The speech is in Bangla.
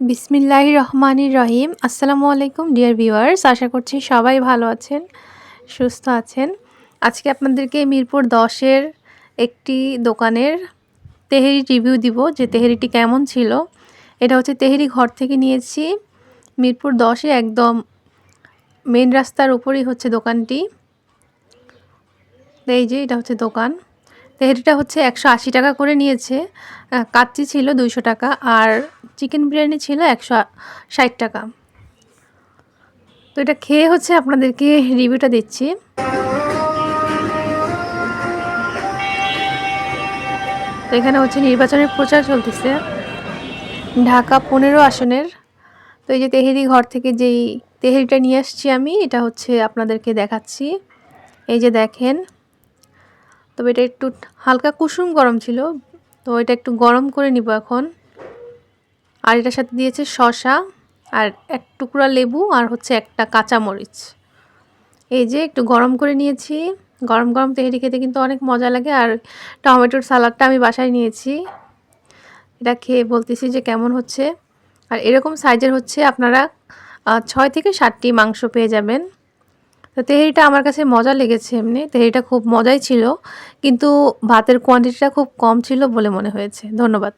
বিসমিল্লাহির রহমানির রহিম। আসসালামু আলাইকুম ডিয়ার ভিউয়ার্স, আশা করছি সবাই ভালো আছেন, সুস্থ আছেন। আজকে আপনাদেরকে মিরপুর 10-এর একটি দোকানের তেহেরি রিভিউ দিব, যে তেহেরিটি কেমন ছিল। এটা হচ্ছে তেহেরি ঘর থেকে নিয়েছি, মিরপুর 10-এ একদম মেন রাস্তার উপরেই হচ্ছে দোকানটি। এই যে এটা হচ্ছে দোকান। তেহেরিটা হচ্ছে 180 টাকা করে নিয়েছে, কাচ্চি ছিল 200 টাকা আর চিকেন বিরিয়ানি ছিল 160 টাকা। তো এটা খেয়ে হচ্ছে আপনাদেরকে রিভিউটা দিচ্ছি। তো এখানে হচ্ছে নির্বাচনের প্রচার চলতেছে ঢাকা 15 আসনের। তো এই যে তেহেরি ঘর থেকে যেই তেহেরিটা নিয়ে আসছি আমি, এটা হচ্ছে আপনাদেরকে দেখাচ্ছি। এই যে দেখেন, তবে এটা একটু হালকা কুসুম গরম ছিল, তো এটা একটু গরম করে নিব এখন। আর এটার সাথে দিয়েছে শসা আর এক টুকরা লেবু আর হচ্ছে একটা কাঁচা মরিচ। এই যে একটু গরম করে নিয়েছি। গরম গরম তেহেরি খেতে কিন্তু অনেক মজা লাগে। আর টমেটোর সালাডটা আমি বাসায় নিয়েছি, এটা খেয়ে বলতেছি যে কেমন হচ্ছে। আর এরকম সাইজের হচ্ছে আপনারা 6 থেকে 7টি মাংস পেয়ে যাবেন। তো তেহেরিটা আমার কাছে মজা লেগেছে, এমনি তেহেরিটা খুব মজাই ছিল, কিন্তু ভাতের কোয়ান্টিটিটা খুব কম ছিল বলে মনে হয়েছে। ধন্যবাদ।